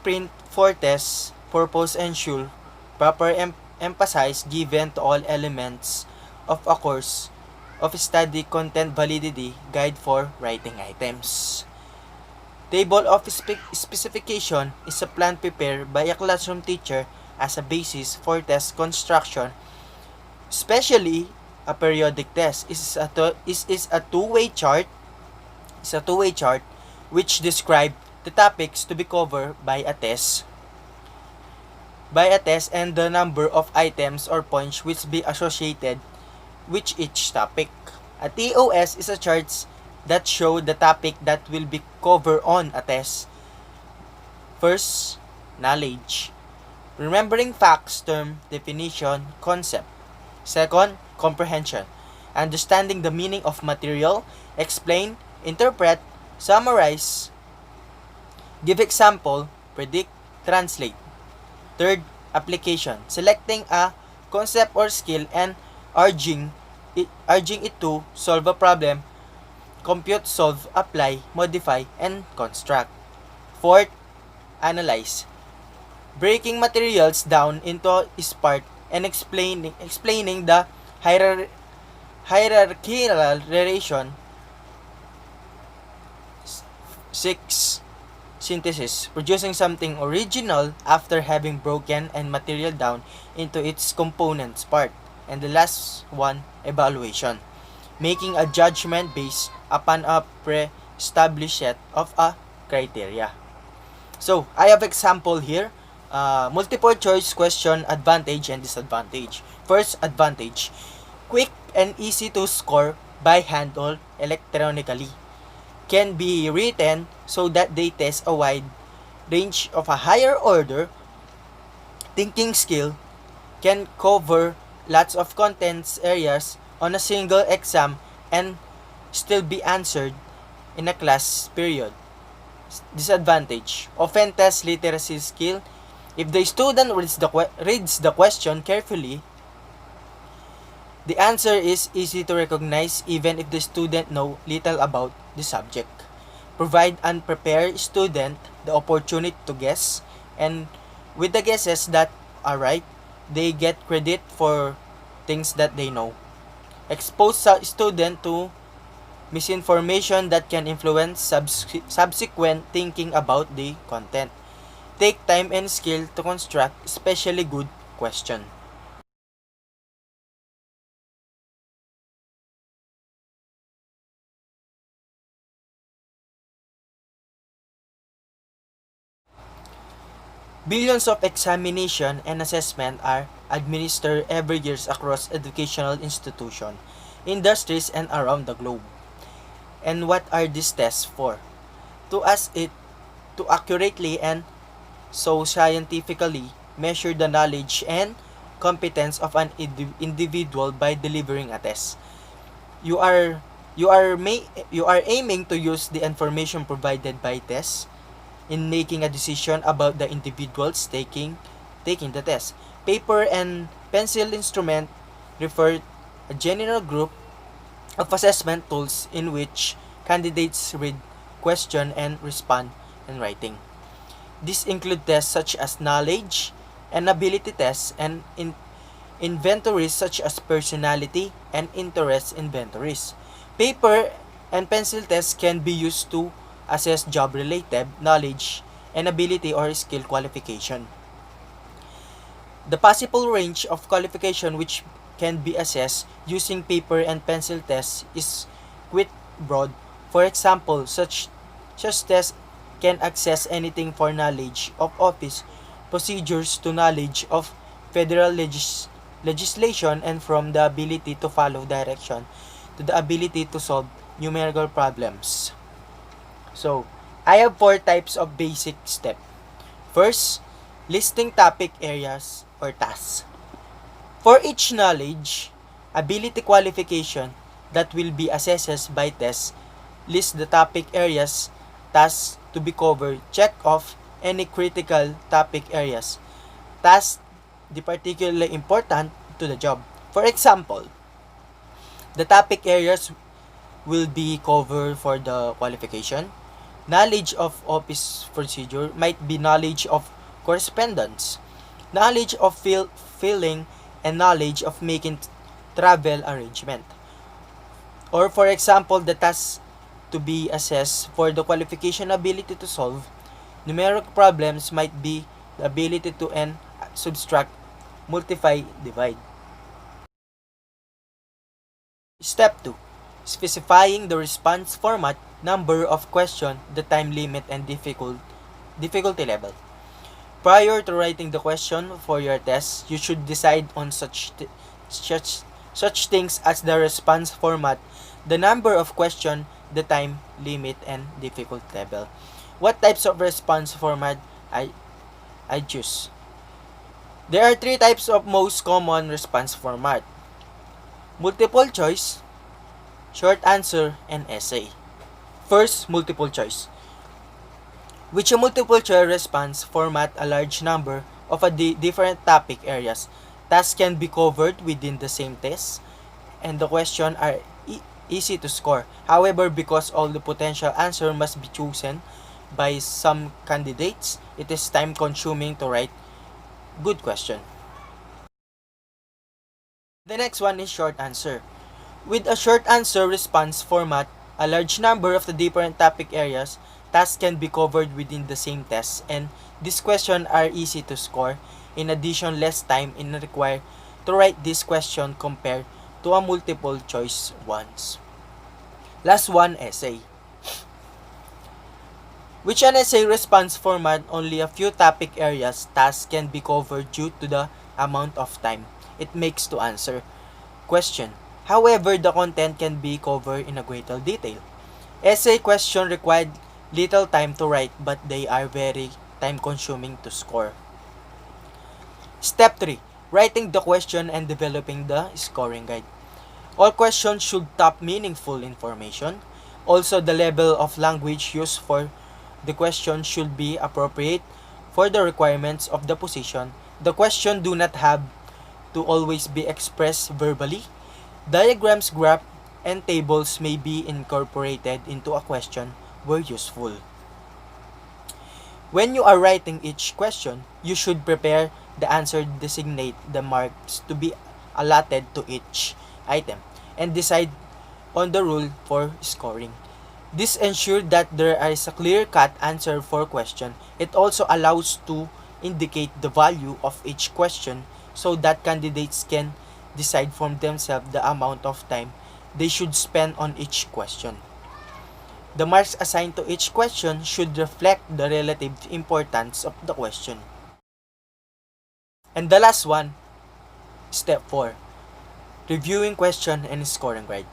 blueprint for tests, purpose ensure proper emphasis given to all elements of a course of study content validity guide for writing items. Table of specification is a plan prepared by a classroom teacher as a basis for test construction, especially a periodic test. Is a two-way chart. Is a two-way chart which describe the topics to be covered by a test and the number of items or points which be associated with each topic. A TOS is a chart that show the topic that will be covered on a test. First, knowledge. Remembering facts, term, definition, concept. Second, comprehension. Understanding the meaning of material, explain, interpret, summarize, give example, predict, translate. Third, application. Selecting a concept or skill and urging it to solve a problem, compute, solve, apply, modify, and construct. Fourth, analyze. Breaking materials down into its part and explaining the hierarchical relation. 6. Synthesis. Producing something original after having broken and material down into its components part. And the last one, evaluation. Making a judgment based upon a pre-established set of a criteria. So, I have example here. Multiple choice question, advantage and disadvantage. First, advantage. Quick and easy to score by hand or electronically. Can be written so that they test a wide range of a higher order thinking skill, can cover lots of contents areas on a single exam and still be answered in a class period. Disadvantage. Often test literacy skill. If the student reads the question carefully, the answer is easy to recognize even if the student know little about the subject. Provide unprepared student the opportunity to guess, and with the guesses that are right, they get credit for things that they know. Expose student to misinformation that can influence subsequent thinking about the content. Take time and skill to construct especially good question. Billions of examination and assessment are administered every year across educational institutions, industries, and around the globe. And what are these tests for? To accurately and so scientifically measure the knowledge and competence of an individual by delivering a test. You are aiming to use the information provided by tests in making a decision about the individuals taking the test. Paper and pencil instrument refer a general group of assessment tools in which candidates read, question, and respond in writing. These include tests such as knowledge and ability tests and inventories such as personality and interest inventories. Paper and pencil tests can be used to assess job-related knowledge and ability or skill qualification. The possible range of qualification which can be assessed using paper and pencil tests is quite broad. For example, such tests can access anything from knowledge of office procedures to knowledge of federal legislation, and from the ability to follow direction to the ability to solve numerical problems. So, I have 4 types of basic step. First, listing topic areas or tasks. For each knowledge, ability qualification that will be assessed by tests, list the topic areas, tasks to be covered, check off any critical topic areas, tasks the particularly important to the job. For example, the topic areas will be covered for the qualification. Knowledge of office procedure might be knowledge of correspondence, knowledge of filling, and knowledge of making travel arrangement. Or for example, the task to be assessed for the qualification ability to solve numeric problems might be the ability to subtract, multiply, divide. Step 2. Specifying the response format, number of question, the time limit, and difficulty level. Prior to writing the question for your test, you should decide on such things as the response format, the number of question, the time limit, and difficulty level. What types of response format I choose? There are 3 types of most common response format: multiple choice, short answer, and essay. First, multiple choice. Which a multiple choice response format a large number of different topic areas. Tasks can be covered within the same test, and the question are easy to score. However, because all the potential answer must be chosen by some candidates, it is time consuming to write good question. The next one is short answer. With a short answer response format, a large number of the different topic areas, tasks can be covered within the same test, and these questions are easy to score. In addition, less time is required to write this question compared to a multiple choice ones. Last one, essay. Which an essay response format, only a few topic areas, tasks can be covered due to the amount of time it makes to answer question. However, the content can be covered in a greater detail. Essay question required little time to write, but they are very time consuming to score. Step 3. Writing the question and developing the scoring guide. All questions should top meaningful information. Also, the level of language used for the question should be appropriate for the requirements of the position. The question do not have to always be expressed verbally. Diagrams, graphs, and tables may be incorporated into a question where useful. When you are writing each question, you should prepare the answer, designate the marks to be allotted to each item, and decide on the rule for scoring. This ensures that there is a clear-cut answer for question. It also allows to indicate the value of each question so that candidates can decide for themselves the amount of time they should spend on each question. The marks assigned to each question should reflect the relative importance of the question. And the last one, step 4, reviewing question and scoring guide.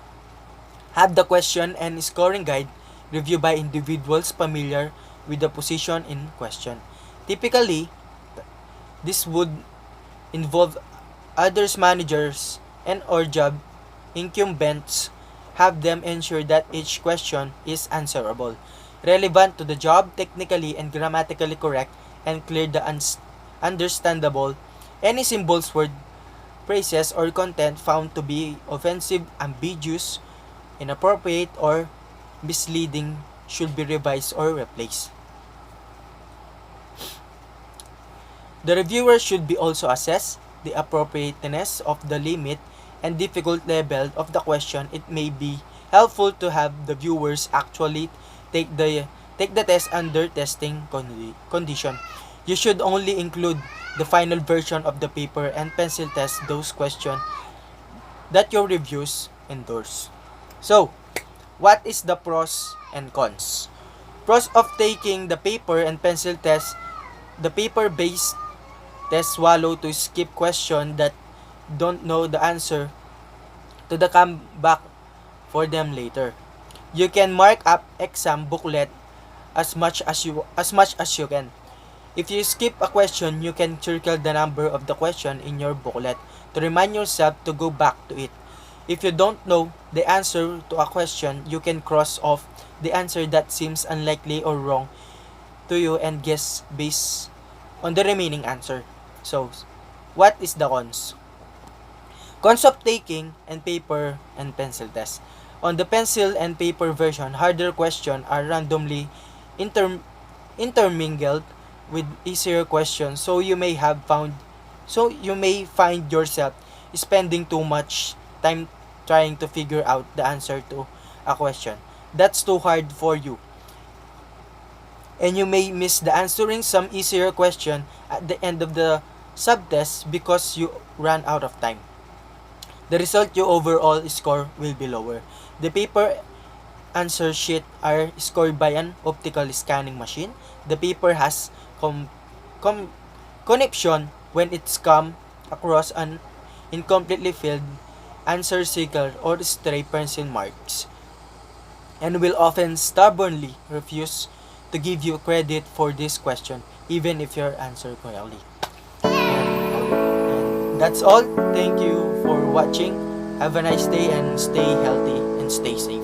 Have the question and scoring guide reviewed by individuals familiar with the position in question. Typically, this would involve others managers and or job incumbents. Have them ensure that each question is answerable, relevant to the job, technically and grammatically correct, and clear the understandable. Any symbols, word, phrases, or content found to be offensive, ambiguous, inappropriate, or misleading should be revised or replaced. The reviewer should be also assess the appropriateness of the limit and difficult level of the question. It may be helpful to have the viewers actually take the test under testing condition. You should only include the final version of the paper and pencil test those questions that your reviews endorse. So, what is the pros and cons? Pros of taking the paper and pencil test: the paper-based test swallow to skip question that don't know the answer to the come back for them later. You can mark up exam booklet as much as you can. If you skip a question, you can circle the number of the question in your booklet to remind yourself to go back to it. If you don't know the answer to a question, you can cross off the answer that seems unlikely or wrong to you and guess based on the remaining answer. So, what is the cons? Cons of taking and paper and pencil test. On the pencil and paper version, harder questions are randomly intermingled with easier questions, so you may find yourself spending too much time trying to figure out the answer to a question that's too hard for you, and you may miss the answering some easier question at the end of the subtest because you ran out of time. The result, your overall score will be lower. The paper answer sheet are scored by an optical scanning machine. The paper has com- conniption when it's come across an incompletely filled answer circle or stray pencil marks, and will often stubbornly refuse to give you credit for this question even if your answer correctly. And that's all. Thank you for watching. Have a nice day and stay healthy and stay safe.